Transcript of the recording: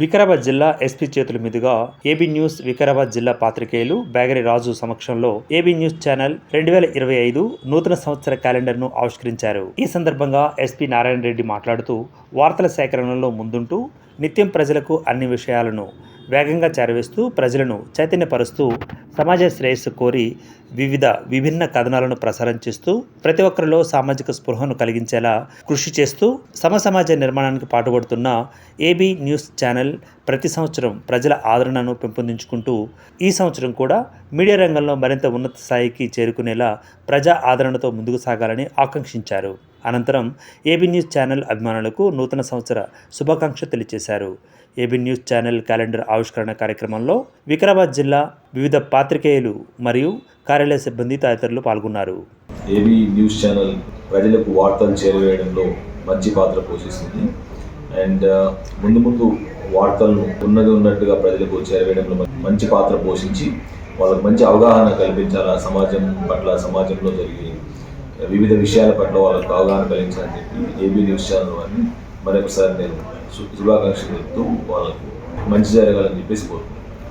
వికారాబాద్ జిల్లా ఎస్పీ చేతుల మీదుగా ఏబీ న్యూస్ వికారాబాద్ జిల్లా పాత్రికేయులు బ్యాగరి రాజు సమక్షంలో ఏబీ న్యూస్ ఛానల్ 2025 నూతన సంవత్సర క్యాలెండర్ను ఆవిష్కరించారు. ఈ సందర్భంగా ఎస్పీ నారాయణ రెడ్డి మాట్లాడుతూ వార్తల సేకరణలో ముందుంటూ నిత్యం ప్రజలకు అన్ని విషయాలను వేగంగా చేరవేస్తూ ప్రజలను చైతన్యపరుస్తూ సమాజ శ్రేయస్సు కోరి విభిన్న కథనాలను ప్రసారం చేస్తూ ప్రతి ఒక్కరిలో సామాజిక స్పృహను కలిగించేలా కృషి చేస్తూ సమాజ నిర్మాణానికి పాటుపడుతున్న ఏబీ న్యూస్ ఛానల్ ప్రతి సంవత్సరం ప్రజల ఆదరణను పెంపొందించుకుంటూ ఈ సంవత్సరం కూడా మీడియా రంగంలో మరింత ఉన్నత స్థాయికి చేరుకునేలా ప్రజా ఆదరణతో ముందుకు సాగాలని ఆకాంక్షించారు. అనంతరం ఏబీ న్యూస్ ఛానల్ అభిమానులకు నూతన సంవత్సర శుభాకాంక్షలు తెలియజేశారు. ఏబీ న్యూస్ ఛానల్ క్యాలెండర్ ఆవిష్కరణ కార్యక్రమంలో వికారాబాద్ జిల్లా వివిధ పాత్రికేయులు మరియు కార్యాలయ సిబ్బంది తదితరులు పాల్గొన్నారు. ఏబీ న్యూస్ ఛానల్ ప్రజలకు వార్తలు చేరవేయడంలో మంచి పాత్ర పోషిస్తుంది. అండ్ ముందు వార్తలను ఉన్నట్టుగా ప్రజలకు చేరవేయడంలో మంచి పాత్ర పోషించి వాళ్ళకు మంచి అవగాహన కల్పించాలా, సమాజంలో జరిగే వివిధ విషయాల పట్ల వాళ్ళకు అవగాహన కలిగించాలని చెప్పి ఏబీ న్యూస్ ఛానల్ వారిని మరొకసారి నేను శుభాకాంక్షలు చెప్తూ వాళ్ళకు మంచి జరగాలని చెప్పేసి కోరుకుంటున్నాను.